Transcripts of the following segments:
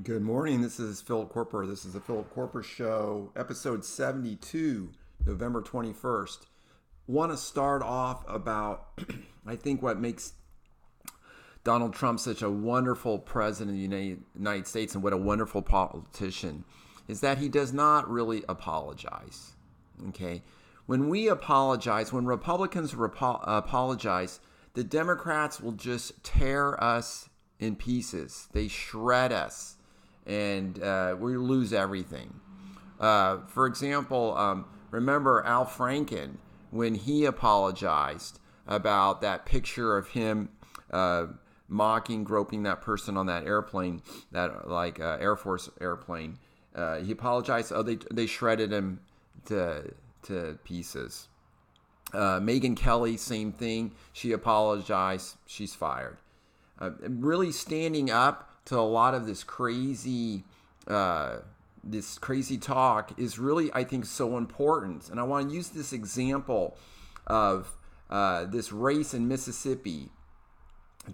Good morning. This is Philip Koerper. This is the Philip Koerper Show, episode 72, November 21st. Want to start off about, I think, what makes Donald Trump such a wonderful president of the United States and what a wonderful politician is that he does not really apologize. Okay? When we apologize, when Republicans apologize, the Democrats will just tear us in pieces. They shred us. And we lose everything. For example, remember Al Franken when he apologized about that picture of him mocking, groping that person on that airplane, that Air Force airplane. He apologized. Oh, they shredded him to pieces. Megyn Kelly, same thing. She apologized. She's fired. Really standing up to a lot of this crazy talk is really, I think, so important. And I want to use this example of this race in Mississippi.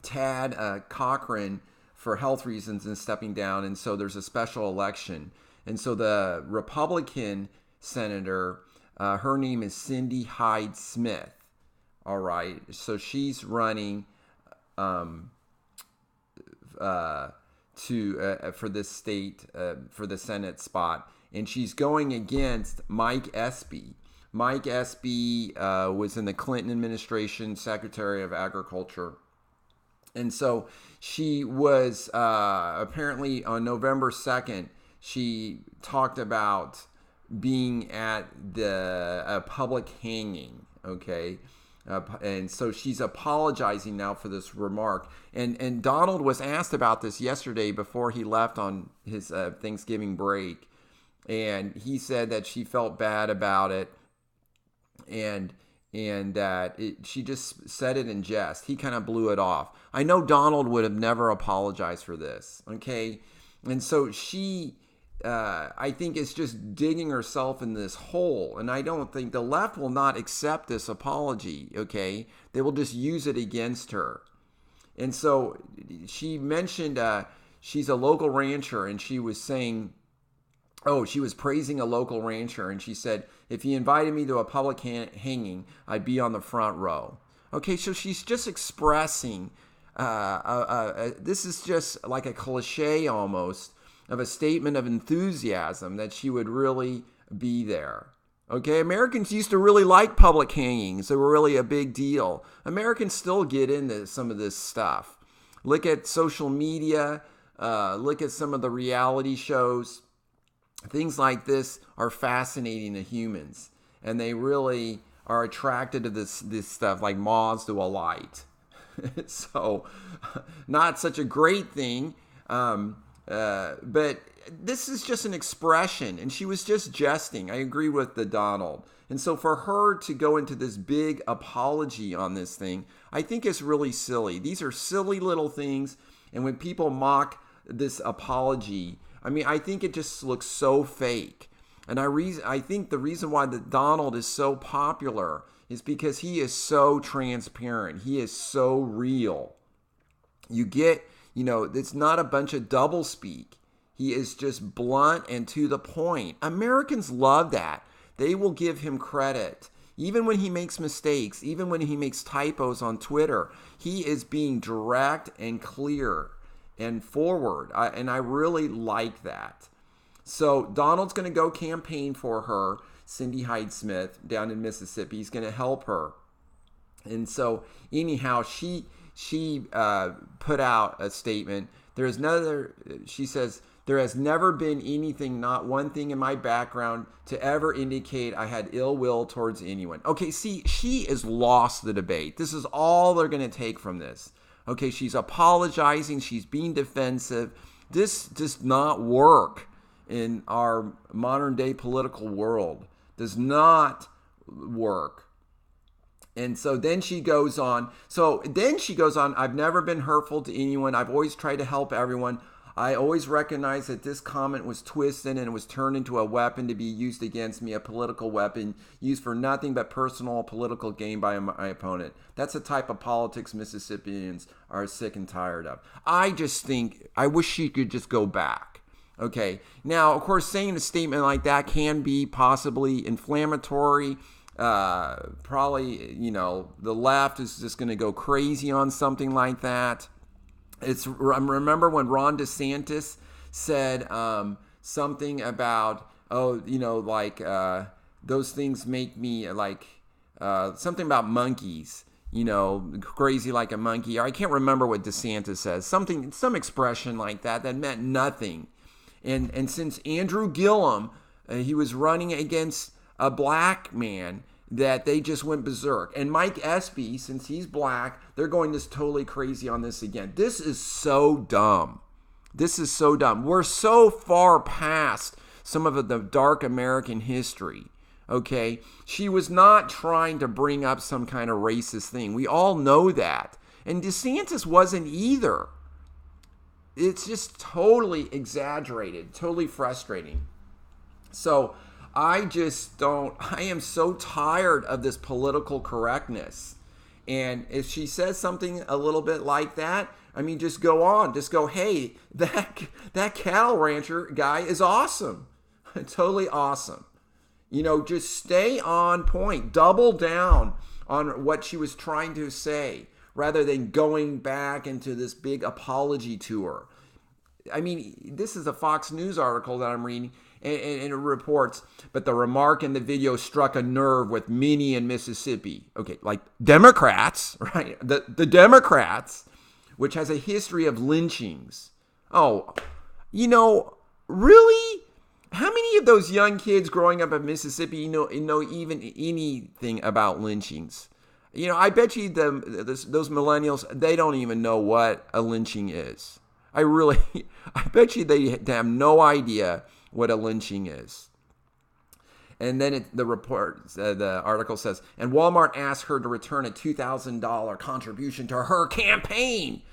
Tad Cochran, for health reasons, is stepping down, and so there's a special election. And so the Republican senator, her name is Cindy Hyde Smith. All right, so she's running for this state, for the Senate spot, and she's going against Mike Espy. Mike Espy was in the Clinton administration, Secretary of Agriculture, and so she was apparently on November 2nd. She talked about being at a public hanging. Okay. And so she's apologizing now for this remark. And Donald was asked about this yesterday before he left on his Thanksgiving break. And he said that she felt bad about it and that she just said it in jest. He kind of blew it off. I know Donald would have never apologized for this. Okay. And so she... I think it's just digging herself in this hole. And I don't think the left will not accept this apology, okay? They will just use it against her. And so she mentioned she's a local rancher, and she was saying, she was praising a local rancher, and she said, if he invited me to a public hanging, I'd be on the front row. Okay, so she's just expressing, this is just like a cliche almost, of a statement of enthusiasm that she would really be there. Okay, Americans used to really like public hangings. They were really a big deal. Americans still get into some of this stuff. Look at social media. Look at some of the reality shows. Things like this are fascinating to humans. And they really are attracted to this stuff like moths to a light. So, not such a great thing. But this is just an expression, and she was just jesting. I agree with the Donald. And so for her to go into this big apology on this thing, I think is really silly. These are silly little things, and when people mock this apology, I mean, I think it just looks so fake. And I think the reason why the Donald is so popular is because he is so transparent. He is so real. It's not a bunch of doublespeak. He is just blunt and to the point. Americans love that. They will give him credit. Even when he makes mistakes, even when he makes typos on Twitter, he is being direct and clear and forward. And I really like that. So Donald's going to go campaign for her, Cindy Hyde Smith, down in Mississippi. He's going to help her. And so anyhow, she put out a statement. She says, there has never been anything, not one thing in my background to ever indicate I had ill will towards anyone. Okay, see, she is lost the debate. This is all they're going to take from this. Okay, she's apologizing. She's being defensive. This does not work in our modern day political world. Does not work. And so then she goes on. I've never been hurtful to anyone. I've always tried to help everyone. I always recognize that this comment was twisted and it was turned into a weapon to be used against me, a political weapon used for nothing but personal political gain by my opponent. That's the type of politics Mississippians are sick and tired of. I just think, I wish she could just go back. Okay. Now, of course, saying a statement like that can be possibly inflammatory. Probably, the left is just going to go crazy on something like that. Remember when Ron DeSantis said something about, those things make me like, something about monkeys, crazy like a monkey. Or I can't remember what DeSantis says. Some expression like that meant nothing. And since Andrew Gillum, he was running against a black man, that they just went berserk. And Mike Espy, since he's black, they're going just totally crazy on this again. This is so dumb. This is so dumb. We're so far past some of the dark American history, okay? She was not trying to bring up some kind of racist thing. We all know that. And DeSantis wasn't either. It's just totally exaggerated, totally frustrating. So I am so tired of this political correctness. And if she says something a little bit like that, I mean, just go on. Just go, hey, that cattle rancher guy is awesome. Totally awesome. Just stay on point. Double down on what she was trying to say rather than going back into this big apology tour. I mean, this is a Fox News article that I'm reading. And it reports, but the remark in the video struck a nerve with many in Mississippi. Okay, like Democrats, right? The Democrats, which has a history of lynchings. Oh, really? How many of those young kids growing up in Mississippi know even anything about lynchings? I bet you those millennials, they don't even know what a lynching is. I bet you they have no idea what a lynching is. And then the article says, and Walmart asked her to return a $2,000 contribution to her campaign.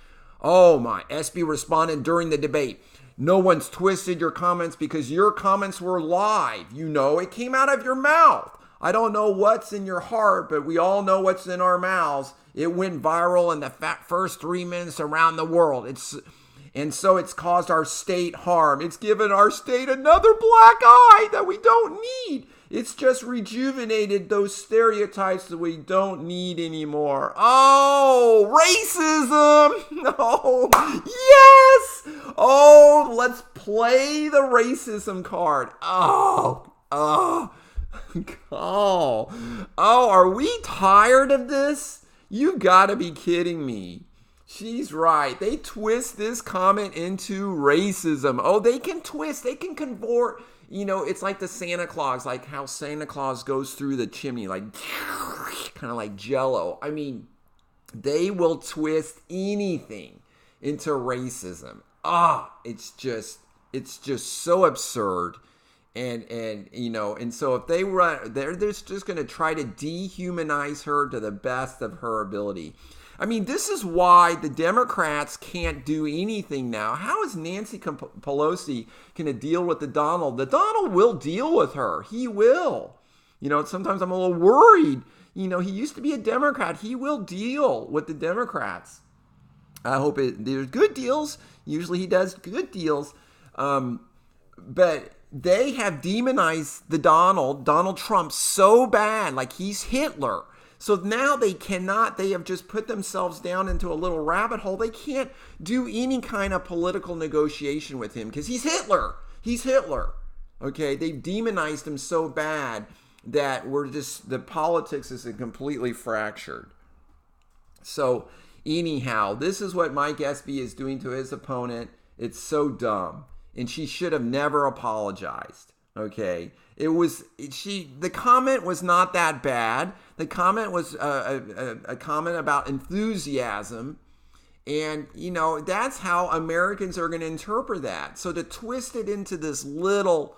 Oh my, Espy responded during the debate. No one's twisted your comments because your comments were live. It came out of your mouth. I don't know what's in your heart, but we all know what's in our mouths. It went viral in the first 3 minutes around the world. And so it's caused our state harm. It's given our state another black eye that we don't need. It's just rejuvenated those stereotypes that we don't need anymore. Oh, racism. Oh, yes. Oh, let's play the racism card. Oh, are we tired of this? You gotta be kidding me. She's right. They twist this comment into racism. Oh, they can twist. They can convert. It's like the Santa Claus, like how Santa Claus goes through the chimney, like kind of like Jello. I mean, they will twist anything into racism. It's just so absurd. And so if they run, they're just going to try to dehumanize her to the best of her ability. I mean, this is why the Democrats can't do anything now. How is Nancy Pelosi going to deal with the Donald? The Donald will deal with her. He will. Sometimes I'm a little worried. He used to be a Democrat. He will deal with the Democrats. I hope there's good deals. Usually he does good deals. But they have demonized the Donald Trump so bad, like he's Hitler. So now they have just put themselves down into a little rabbit hole. They can't do any kind of political negotiation with him because he's Hitler. He's Hitler. Okay, they've demonized him so bad that the politics is completely fractured. So anyhow, this is what Mike Espy is doing to his opponent. It's so dumb. And she should have never apologized. Okay, the comment was not that bad. The comment was a comment about enthusiasm. And, that's how Americans are going to interpret that. So to twist it into this little,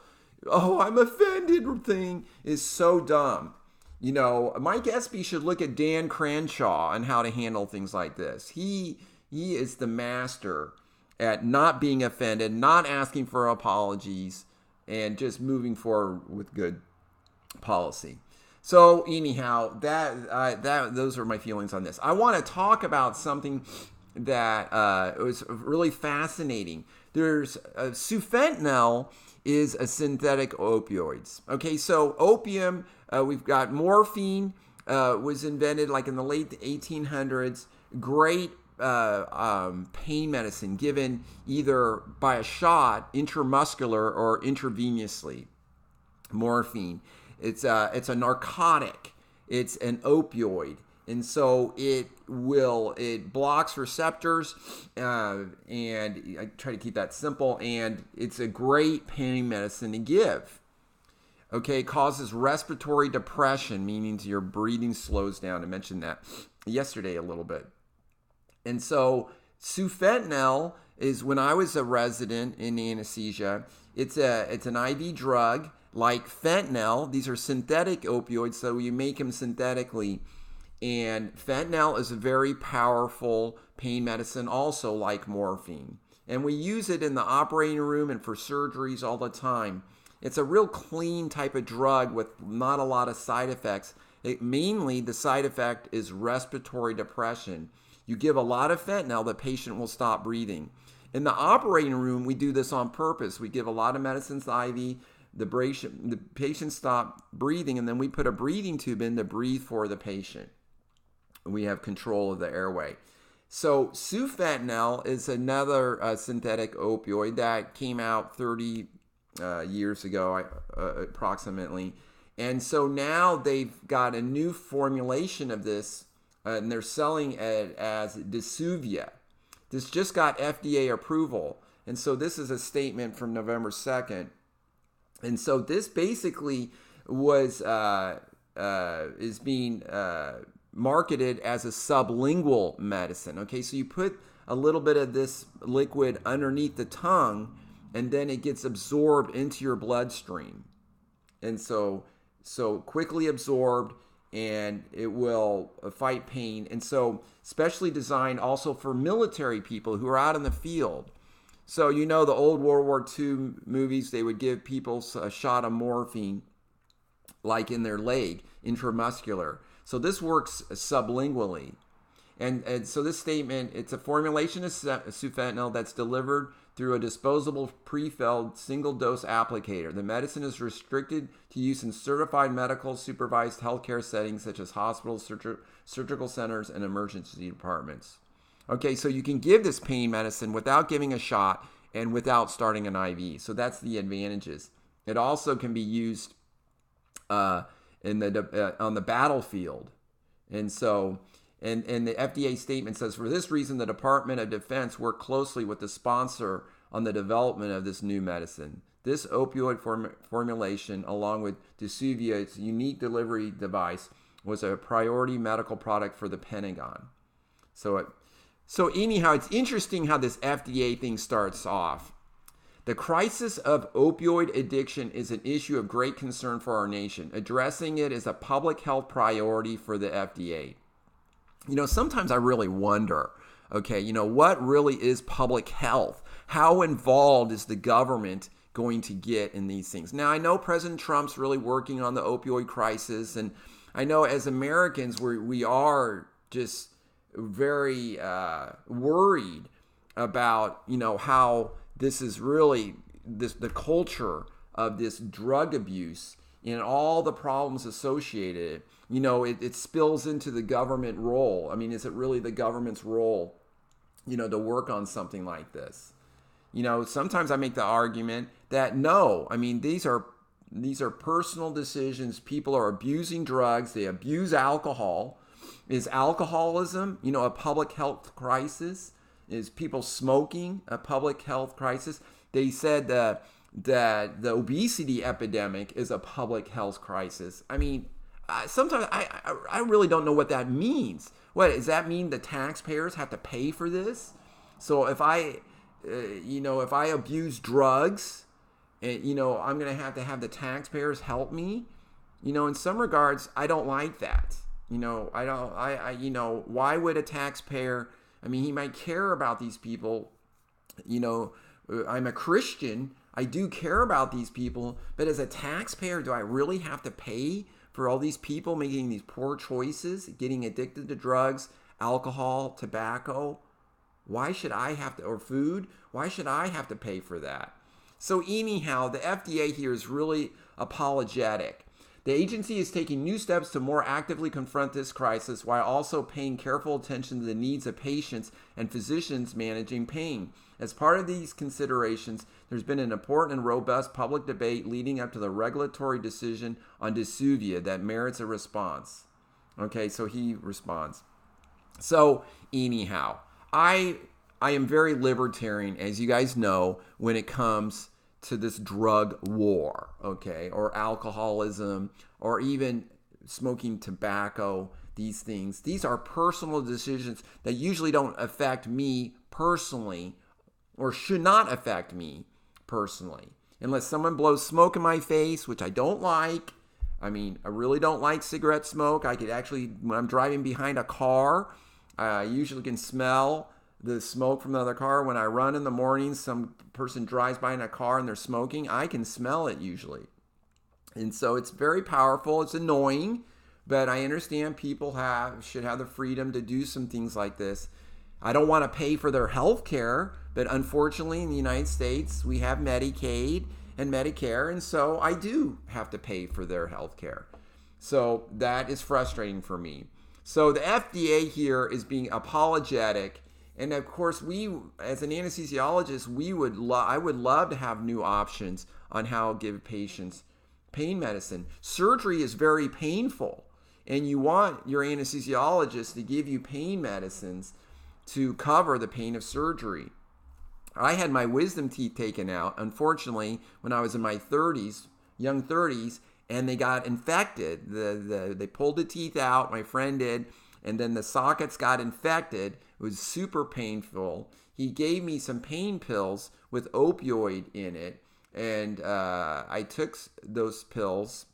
I'm offended thing is so dumb. Mike Espy should look at Dan Crenshaw and how to handle things like this. He is the master at not being offended, not asking for apologies, and just moving forward with good policy. So anyhow, those are my feelings on this. I want to talk about something that was really fascinating. There's sufentanil is a synthetic opioids. Okay, so opium, we've got morphine, was invented like in the late 1800s. Great pain medicine given either by a shot, intramuscular, or intravenously. Morphine. It's a narcotic. It's an opioid. And so it blocks receptors, and I try to keep that simple, and it's a great pain medicine to give. Okay, it causes respiratory depression, meaning your breathing slows down. I mentioned that yesterday a little bit. And so sufentanil is, when I was a resident in anesthesia, it's an IV drug like fentanyl. These are synthetic opioids, so you make them synthetically. And fentanyl is a very powerful pain medicine, also like morphine. And we use it in the operating room and for surgeries all the time. It's a real clean type of drug with not a lot of side effects. Mainly, the side effect is respiratory depression. You give a lot of fentanyl, the patient will stop breathing. In the operating room, we do this on purpose. We give a lot of medicines IV. The patient stop breathing, and then we put a breathing tube in to breathe for the patient. We have control of the airway. So sufentanil is another synthetic opioid that came out 30 years ago, approximately. And so now they've got a new formulation of this, and they're selling it as Disuvia. This just got FDA approval. And so this is a statement from November 2nd. And so this basically is being marketed as a sublingual medicine. Okay, so you put a little bit of this liquid underneath the tongue, and then it gets absorbed into your bloodstream. And so quickly absorbed, and it will fight pain. And so specially designed also for military people who are out in the field. So you know the old World War II movies, they would give people a shot of morphine like in their leg, intramuscular. So this works sublingually. And so this statement, it's a formulation of sufentanil that's delivered through a disposable pre-filled single-dose applicator. The medicine is restricted to use in certified medical supervised healthcare settings such as hospitals, surgical centers, and emergency departments. Okay, so you can give this pain medicine without giving a shot and without starting an IV. So that's the advantages. It also can be used on the battlefield. And so, and the FDA statement says, for this reason, the Department of Defense worked closely with the sponsor on the development of this new medicine. This opioid formulation, along with Disuvia, its unique delivery device, was a priority medical product for the Pentagon. So anyhow, it's interesting how this FDA thing starts off. The crisis of opioid addiction is an issue of great concern for our nation. Addressing it is a public health priority for the FDA. You know, sometimes I really wonder, okay, what really is public health? How involved is the government going to get in these things? Now, I know President Trump's really working on the opioid crisis, and I know as Americans, we are just very worried about, how this is really the culture of this drug abuse and all the problems associated. It spills into the government role. I mean, is it really the government's role, to work on something like this? Sometimes I make the argument that no, I mean, these are personal decisions. People are abusing drugs. They abuse alcohol. Is alcoholism, a public health crisis? Is people smoking a public health crisis? They said that the obesity epidemic is a public health crisis. I mean, sometimes I really don't know what that means. What does that mean? The taxpayers have to pay for this? So if I abuse drugs, I'm going to have the taxpayers help me. In some regards, I don't like that. Why would a taxpayer, he might care about these people You know, I'm a Christian. I do care about these people, but as a taxpayer, do I really have to pay for all these people making these poor choices, getting addicted to drugs, alcohol, tobacco? Why should I have to, or food? Why should I have to pay for that? So anyhow, the FDA here is really apologetic. The agency is taking new steps to more actively confront this crisis while also paying careful attention to the needs of patients and physicians managing pain. As part of these considerations, there's been an important and robust public debate leading up to the regulatory decision on Disuvia that merits a response. Okay, so he responds. So anyhow, I am very libertarian, as you guys know, when it comes to this drug war, okay, or alcoholism, or even smoking tobacco, these things. These are personal decisions that usually don't affect me personally, or should not affect me personally. Unless someone blows smoke in my face, which I don't like. I mean, I really don't like cigarette smoke. I could actually, when I'm driving behind a car, I usually can smell the smoke from the other car. When I run in the morning, some person drives by in a car and they're smoking. I can smell it usually. And so it's very powerful. It's annoying, but I understand people should have the freedom to do some things like this. I don't want to pay for their health care, but unfortunately in the United States, we have Medicaid and Medicare, and so I do have to pay for their health care. So that is frustrating for me. So the FDA here is being apologetic. And of course, we, as an anesthesiologist, I would love to have new options on how to give patients pain medicine. Surgery is very painful, and you want your anesthesiologist to give you pain medicines to cover the pain of surgery. I had my wisdom teeth taken out, unfortunately, when I was in my 30s, young 30s, and they got infected. They pulled the teeth out, my friend did, and then the sockets got infected. It was super painful. He gave me some pain pills with opioid in it, and I took those pills,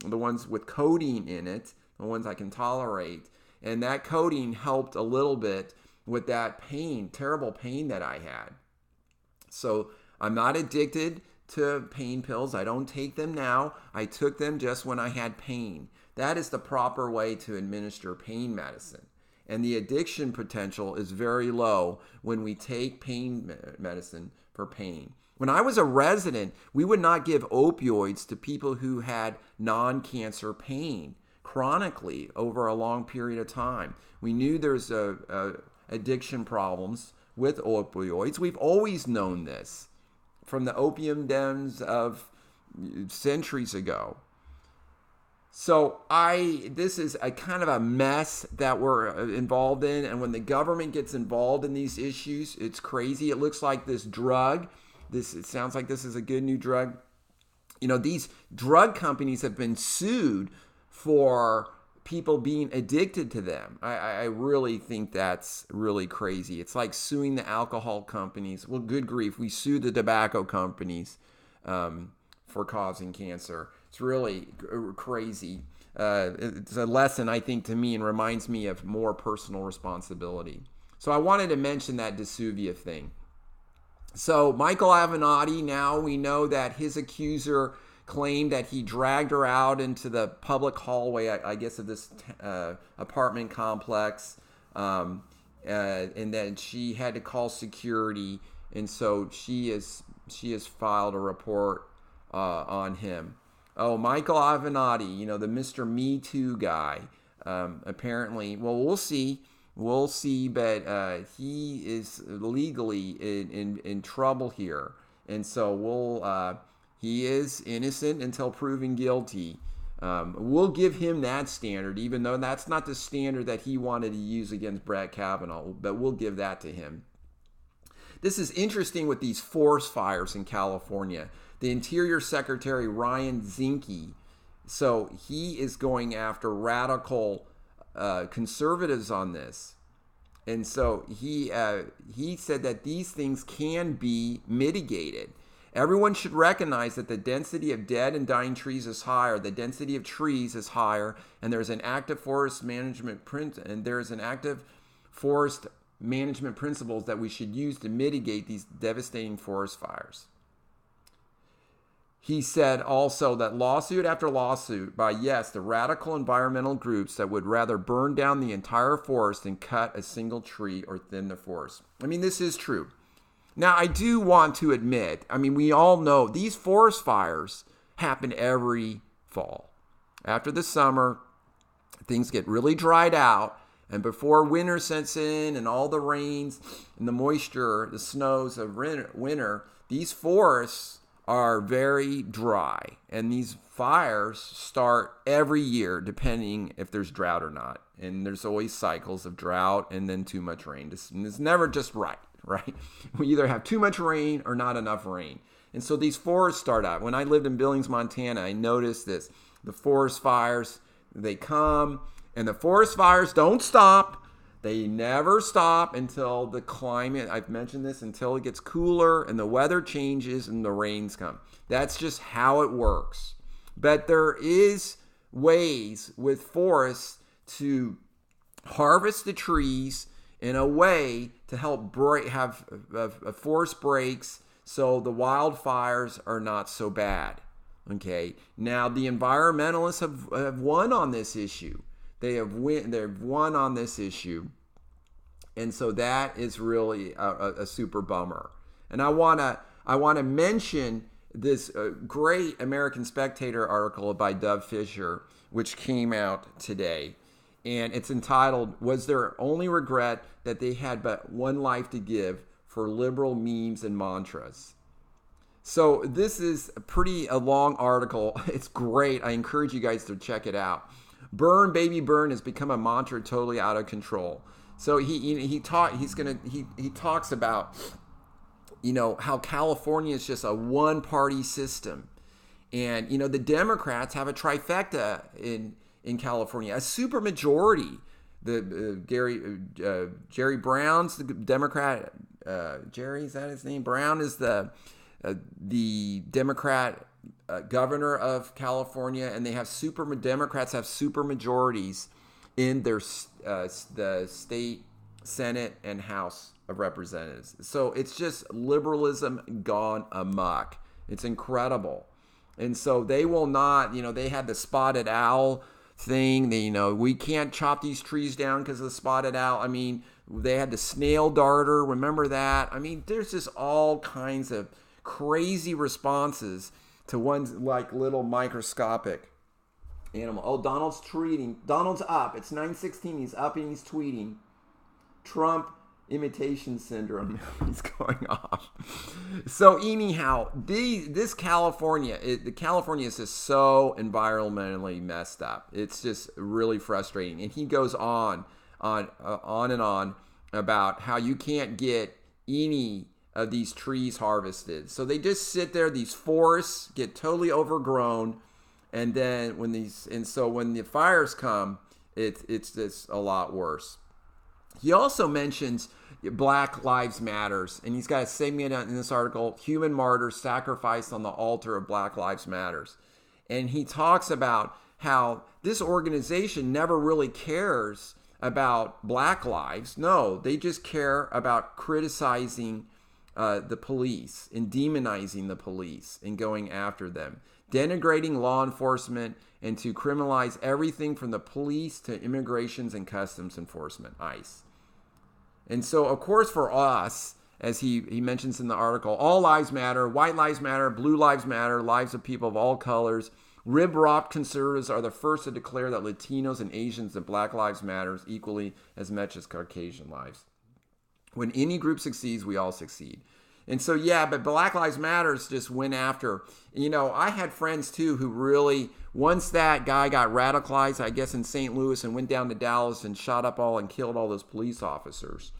the ones with codeine in it, the ones I can tolerate, and that codeine helped a little bit with that pain, terrible pain that I had. So I'm not addicted to pain pills. I don't take them now. I took them just when I had pain. That is the proper way to administer pain medicine. And the addiction potential is very low when we take pain medicine for pain. When I was a resident, we would not give opioids to people who had non-cancer pain chronically over a long period of time. We knew there's addiction problems with opioids. We've always known this from the opium dens of centuries ago. So this is a kind of a mess that we're involved in. And when the government gets involved in these issues, it's crazy. It looks like this drug, it sounds like this is a good new drug. You know, these drug companies have been sued for people being addicted to them. I really think that's really crazy. It's like suing the alcohol companies. Well, good grief, we sue the tobacco companies for causing cancer. It's really crazy. It's a lesson, I think, to me, and reminds me of more personal responsibility. So I wanted to mention that Disuvia thing. So Michael Avenatti, now we know that his accuser claimed that he dragged her out into the public hallway, I guess, of this apartment complex, and then she had to call security, and so she has filed a report on him. Oh, Michael Avenatti, the Mr. Me Too guy, apparently, well, we'll see, but he is legally in trouble here, and so he is innocent until proven guilty. We'll give him that standard, even though that's not the standard that he wanted to use against Brett Kavanaugh, but we'll give that to him. This is interesting with these forest fires in California. The Interior Secretary, Ryan Zinke, so he is going after radical conservatives on this. And so he said that these things can be mitigated. Everyone should recognize that the density of dead and dying trees is higher, the density of trees is higher, and there's an active forest management print, and there's an active forest management principles that we should use to mitigate these devastating forest fires. He said also that lawsuit after lawsuit by, yes, the radical environmental groups that would rather burn down the entire forest than cut a single tree or thin the forest. I mean, this is true. Now, I do want to admit, I mean, we all know these forest fires happen every fall. After the summer, things get really dried out, and before winter sets in and all the rains and the moisture, the snows of winter, these forests are very dry, and these fires start every year depending if there's drought or not. And there's always cycles of drought and then too much rain. It's never just right? We either have too much rain or not enough rain. And so these forests start out. When I lived in Billings, Montana, I noticed this. The forest fires, they come, and the forest fires don't stop. They never stop until the climate, I've mentioned this, until it gets cooler and the weather changes and the rains come. That's just how it works. But there is ways with forests to harvest the trees in a way to help have forest breaks so the wildfires are not so bad. Okay. Now, the environmentalists have won on this issue. They've won on this issue, and so that is really a super bummer. And I wanna mention this great American Spectator article by Dov Fisher, which came out today, and it's entitled "Was Their Only Regret That They Had But One Life to Give for Liberal Memes and Mantras?" So this is a long article. It's great. I encourage you guys to check it out. Burn, baby, burn has become a mantra totally out of control. So he talks about, how California is just a one-party system, and the Democrats have a trifecta in California, a super majority. The Jerry Brown's the Democrat. Jerry, is that his name? Brown is the Democrat governor of California, and they have Democrats have super majorities in their the state Senate and House of Representatives. So it's just liberalism gone amok. It's incredible. And so they will not, they had the spotted owl thing. We can't chop these trees down because of the spotted owl. I mean, they had the snail darter. Remember that? I mean, there's just all kinds of crazy responses to one like little microscopic animal. Oh, Donald's tweeting. Donald's up. It's 9:16. He's up and he's tweeting. Trump imitation syndrome is going off. So anyhow, the California is just so environmentally messed up. It's just really frustrating. And he goes on and on about how you can't get any of these trees harvested. So they just sit there. These forests get totally overgrown, and then when the fires come, it's just a lot worse. He also mentions Black Lives Matters, and he's got a segment in this article, "Human Martyrs Sacrificed on the Altar of Black Lives Matters," and he talks about how this organization never really cares about Black lives. No, they just care about criticizing the police and demonizing the police and going after them, denigrating law enforcement, and to criminalize everything from the police to immigrations and customs enforcement, ICE. And so, of course, for us, as he mentions in the article, all lives matter, white lives matter, blue lives matter, lives of people of all colors. Rib-robbed conservatives are the first to declare that Latinos and Asians and Black lives matter equally as much as Caucasian lives. When any group succeeds, we all succeed. And so, but Black Lives Matters just went after, I had friends too who really, once that guy got radicalized, I guess in St. Louis, and went down to Dallas and shot up and killed all those police officers.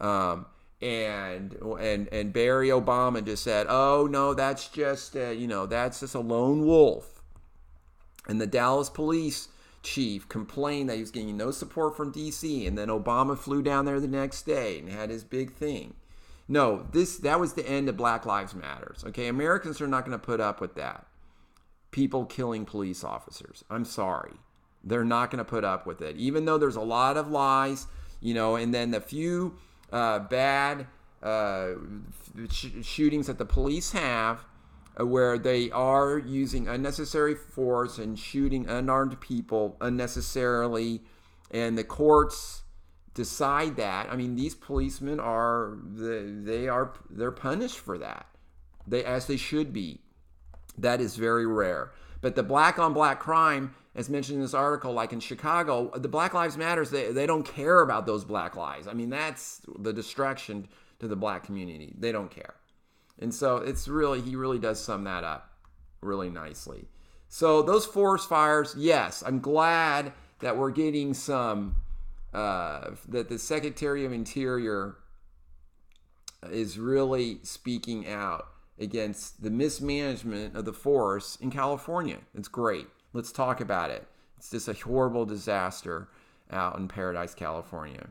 And Barry Obama just said, "Oh no, that's just that's just a lone wolf." And the Dallas police chief complained that he was getting no support from DC, and then Obama flew down there the next day and had his big thing. No, that was the end of Black Lives Matters. Okay, Americans are not going to put up with that. People killing police officers. I'm sorry. They're not going to put up with it. Even though there's a lot of lies, and then the few bad shootings that the police have, where they are using unnecessary force and shooting unarmed people unnecessarily, and the courts decide that. I mean, these policemen they're punished for that, as they should be. That is very rare. But the black on black crime, as mentioned in this article, like in Chicago, the Black Lives Matters, they don't care about those black lives. I mean, that's the destruction to the black community. They don't care. And so he really does sum that up really nicely. So those forest fires, yes, I'm glad that we're getting some, that the Secretary of Interior is really speaking out against the mismanagement of the forests in California. It's great. Let's talk about it. It's just a horrible disaster out in Paradise, California.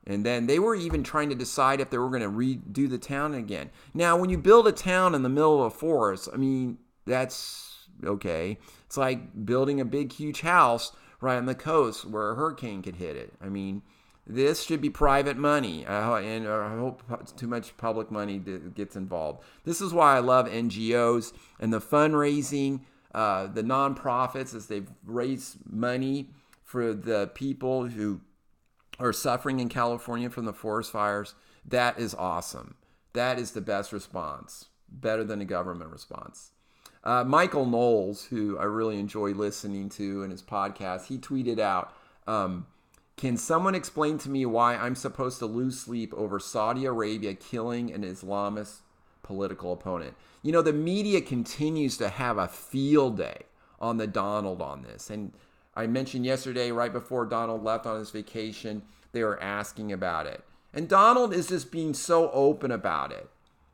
And then they were even trying to decide if they were going to redo the town again. Now, when you build a town in the middle of a forest, I mean, that's okay. It's like building a big, huge house right on the coast where a hurricane could hit it. I mean, this should be private money, and I hope too much public money gets involved. This is why I love NGOs and the fundraising, the nonprofits, as they've raised money for the people who are suffering in California from the forest fires. That is awesome. That is the best response, better than a government response. Michael Knowles, who I really enjoy listening to in his podcast, he tweeted out, can someone explain to me why I'm supposed to lose sleep over Saudi Arabia killing an Islamist political opponent? You know, the media continues to have a field day on the Donald on this. And I mentioned yesterday, right before Donald left on his vacation, they were asking about it. And Donald is just being so open about it.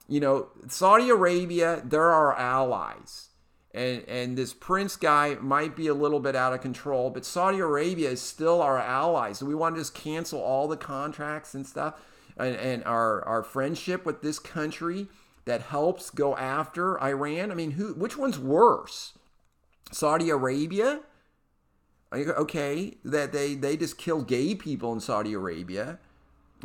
You know, Saudi Arabia, they're our allies. And this prince guy might be a little bit out of control, but Saudi Arabia is still our allies. So we want to just cancel all the contracts and stuff, and our friendship with this country that helps go after Iran. I mean, which one's worse? Saudi Arabia? Okay, that they just kill gay people in Saudi Arabia.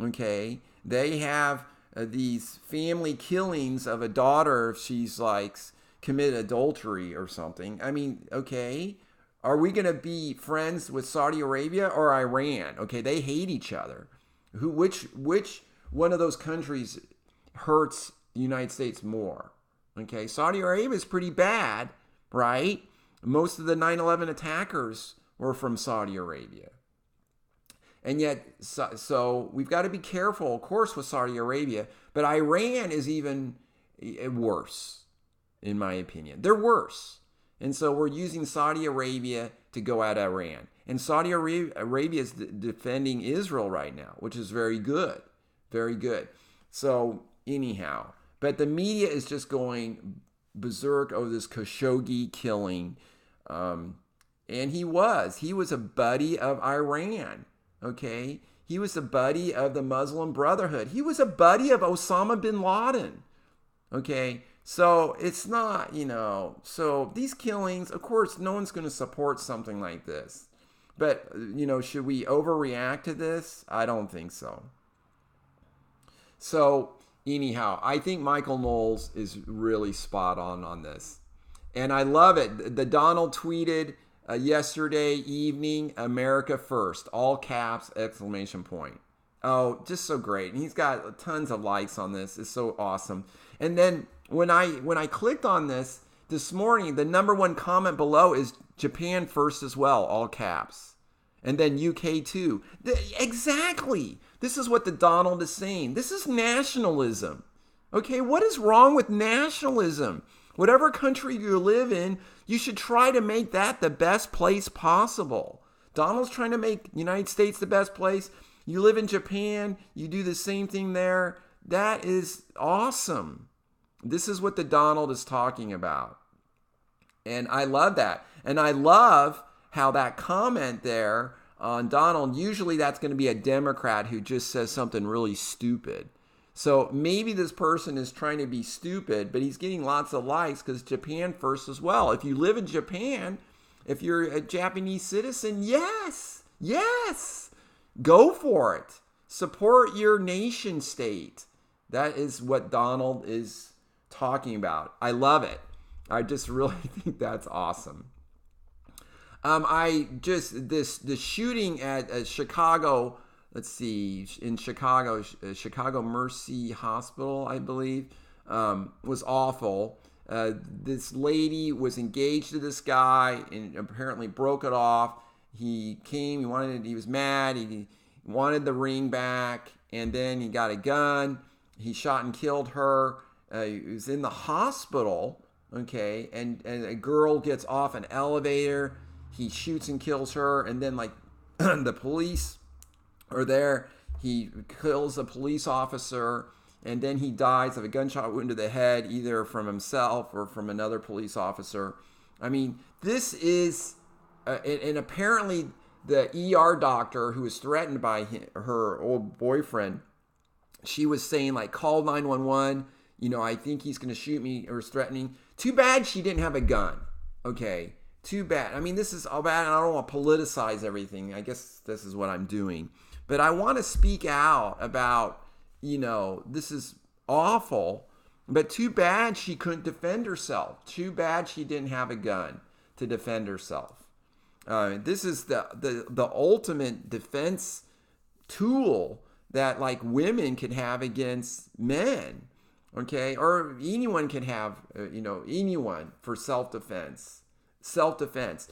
Okay, they have these family killings of a daughter if she's like commit adultery or something. I mean, okay, are we going to be friends with Saudi Arabia or Iran? Okay, they hate each other. Which one of those countries hurts the United States more? Okay, Saudi Arabia is pretty bad, right? Most of the 9/11 attackers were from Saudi Arabia. And yet, so we've got to be careful, of course, with Saudi Arabia, but Iran is even worse. In my opinion, they're worse. And so we're using Saudi Arabia to go at Iran. And Saudi Arabia is defending Israel right now, which is very good. Very good. So anyhow, but the media is just going berserk over this Khashoggi killing. And he was a buddy of Iran. Okay. He was a buddy of the Muslim Brotherhood. He was a buddy of Osama bin Laden. Okay. So it's not, so these killings, of course, no one's going to support something like this. But, should we overreact to this? I don't think so. So anyhow, I think Michael Knowles is really spot on this. And I love it. The Donald tweeted yesterday evening, America first, all caps, exclamation point. Oh, just so great. And he's got tons of likes on this. It's so awesome. And then when I clicked on this morning, the number one comment below is Japan first as well, all caps. And then UK too. Exactly. This is what the Donald is saying. This is nationalism. Okay, what is wrong with nationalism? Whatever country you live in, you should try to make that the best place possible. Donald's trying to make United States the best place. You live in Japan, you do the same thing there. That is awesome. This is what the Donald is talking about. And I love that. And I love how that comment there on Donald, usually that's going to be a Democrat who just says something really stupid. So maybe this person is trying to be stupid, but he's getting lots of likes because Japan first as well. If you live in Japan, if you're a Japanese citizen, yes, go for it. Support your nation state. That is what Donald is talking about. I love it. I just really think that's awesome. The shooting at Chicago, let's see, in Chicago, Chicago Mercy Hospital, I believe, was awful. This lady was engaged to this guy and apparently broke it off. He came, he was mad, he wanted the ring back, and then he got a gun. He shot and killed her. He was in the hospital, okay, and a girl gets off an elevator. He shoots and kills her, and then like the police are there. He kills a police officer, and then he dies of a gunshot wound to the head, either from himself or from another police officer. I mean, this is, and apparently the ER doctor who was threatened by her old boyfriend, she was saying like, call 911, I think he's going to shoot me, or is threatening. Too bad she didn't have a gun, okay? Too bad. I mean, this is all bad, and I don't want to politicize everything. I guess this is what I'm doing. But I want to speak out about, this is awful, but too bad she couldn't defend herself. Too bad she didn't have a gun to defend herself. This is the ultimate defense tool that like women can have against men, okay? Or anyone can have, anyone for self-defense. Self-defense.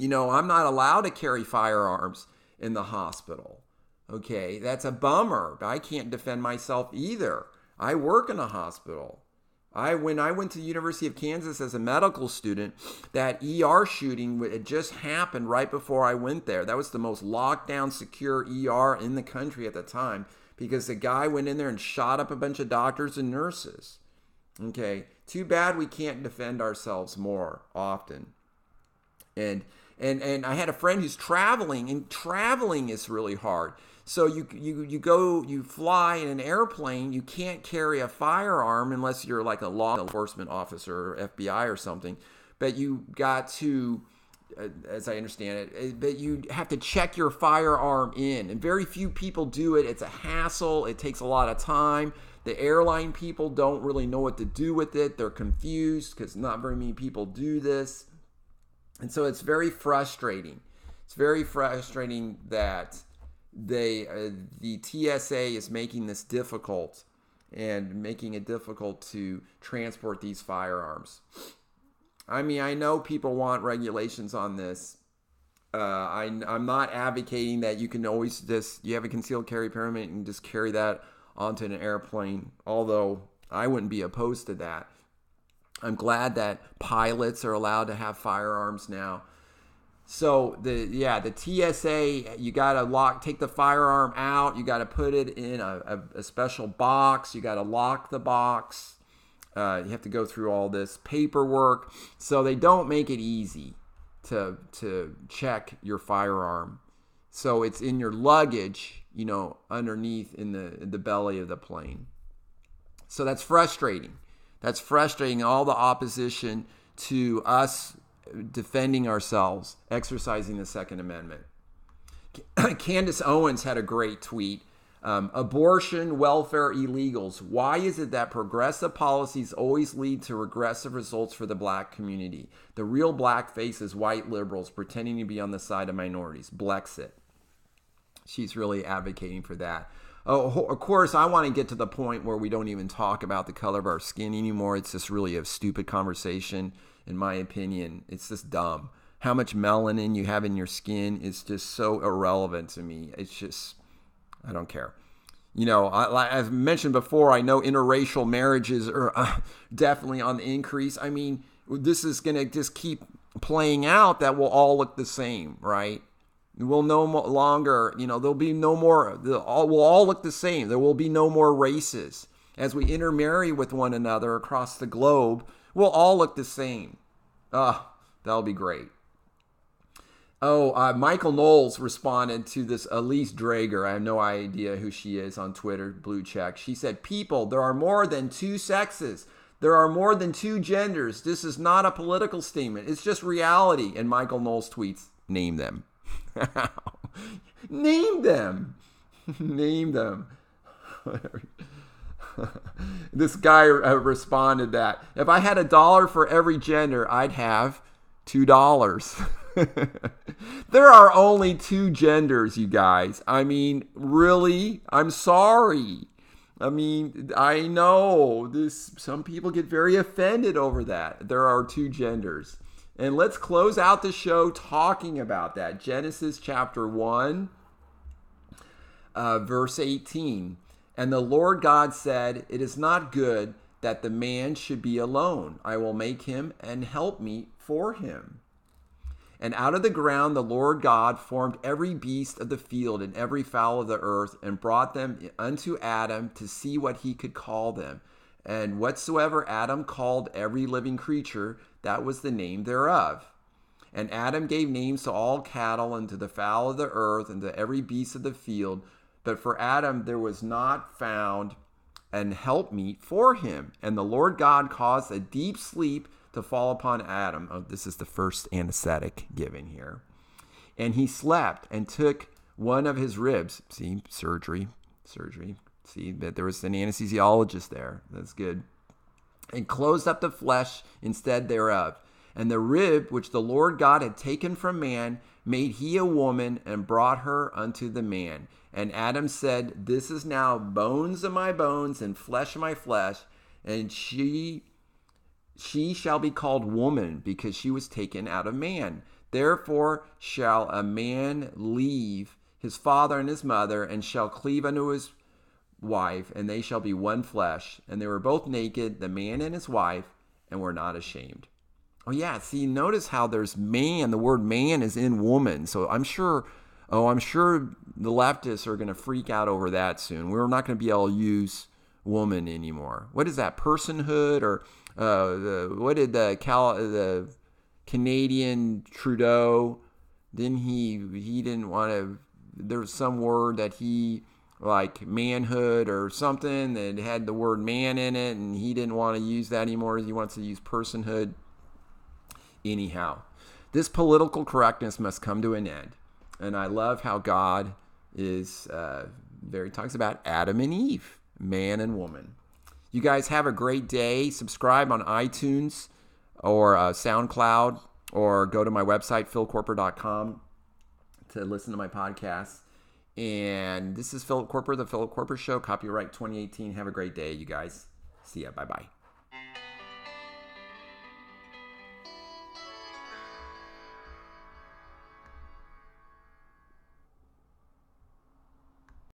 I'm not allowed to carry firearms in the hospital. Okay, that's a bummer. I can't defend myself either. I work in a hospital. When I went to the University of Kansas as a medical student, that ER shooting had just happened right before I went there. That was the most locked down, secure ER in the country at the time, because the guy went in there and shot up a bunch of doctors and nurses. Okay, too bad we can't defend ourselves more often. And I had a friend who's traveling, and traveling is really hard. So you fly in an airplane, you can't carry a firearm unless you're like a law enforcement officer or FBI or something. But you got to, as I understand it, but you have to check your firearm in. And very few people do it. It's a hassle. It takes a lot of time. The airline people don't really know what to do with it. They're confused because not very many people do this. And so it's very frustrating. It's very frustrating that the TSA is making this difficult and making it difficult to transport these firearms. I mean, I know people want regulations on this. I'm not advocating that you can always you have a concealed carry permit and just carry that onto an airplane, although I wouldn't be opposed to that. I'm glad that pilots are allowed to have firearms now. So the TSA, you gotta take the firearm out. You gotta put it in a special box. You gotta lock the box. You have to go through all this paperwork. So they don't make it easy to check your firearm. So it's in your luggage, underneath in the belly of the plane. So that's frustrating. That's frustrating. All the opposition to us defending ourselves, exercising the Second Amendment. Candace Owens had a great tweet. Abortion, welfare, illegals. Why is it that progressive policies always lead to regressive results for the black community? The real blackface is white liberals pretending to be on the side of minorities. Blexit. She's really advocating for that. Oh, of course, I want to get to the point where we don't even talk about the color of our skin anymore. It's just really a stupid conversation, in my opinion. It's just dumb. How much melanin you have in your skin is just so irrelevant to me. It's just, I don't care. As mentioned before, I know interracial marriages are definitely on the increase. I mean, this is going to just keep playing out that we'll all look the same, right? We'll no longer, there'll be no more, we'll all look the same. There will be no more races. As we intermarry with one another across the globe, we'll all look the same. That'll be great. Michael Knowles responded to this Elise Drager. I have no idea who she is on Twitter, blue check. She said, people, there are more than two sexes. There are more than two genders. This is not a political statement. It's just reality. And Michael Knowles tweets, name them. Name them. Name them. This guy responded that if I had $1 for every gender, I'd have $2. There are only 2 genders, you guys. I mean, really? I'm sorry. I mean, I know some people get very offended over that. There are 2 genders. And let's close out the show talking about that. Genesis chapter 1, verse 18. And the Lord God said, "It is not good that the man should be alone. I will make him an helpmeet for him." And out of the ground the Lord God formed every beast of the field and every fowl of the earth, and brought them unto Adam to see what he could call them. And whatsoever Adam called every living creature, that was the name thereof. And Adam gave names to all cattle, and to the fowl of the earth, and to every beast of the field. But for Adam there was not found an helpmeet for him. And the Lord God caused a deep sleep to fall upon Adam. Oh, this is the first anesthetic given here. And he slept and took one of his ribs. See, surgery. See, that there was an anesthesiologist there. That's good. And closed up the flesh instead thereof. And the rib which the Lord God had taken from man made he a woman, and brought her unto the man. And Adam said, "This is now bones of my bones and flesh of my flesh, and she shall be called woman, because she was taken out of man. Therefore shall a man leave his father and his mother, and shall cleave unto his wife, and they shall be one flesh. And they were both naked, the man and his wife, and were not ashamed." Oh yeah, see, notice how there's man. The word man is in woman. So I'm sure the leftists are going to freak out over that soon. We're not going to be able to use woman anymore. What is that? Personhood? Or what did the Canadian Trudeau? Then he didn't want to. There's some word that he, like manhood or something, that had the word man in it, and he didn't want to use that anymore. He wants to use personhood. Anyhow, this political correctness must come to an end. And I love how God is talks about Adam and Eve, man and woman. You guys have a great day. Subscribe on iTunes or SoundCloud, or go to my website, philkoerper.com, to listen to my podcasts. And this is Philip Koerper, The Philip Koerper Show, copyright 2018. Have a great day, you guys. See ya. Bye-bye.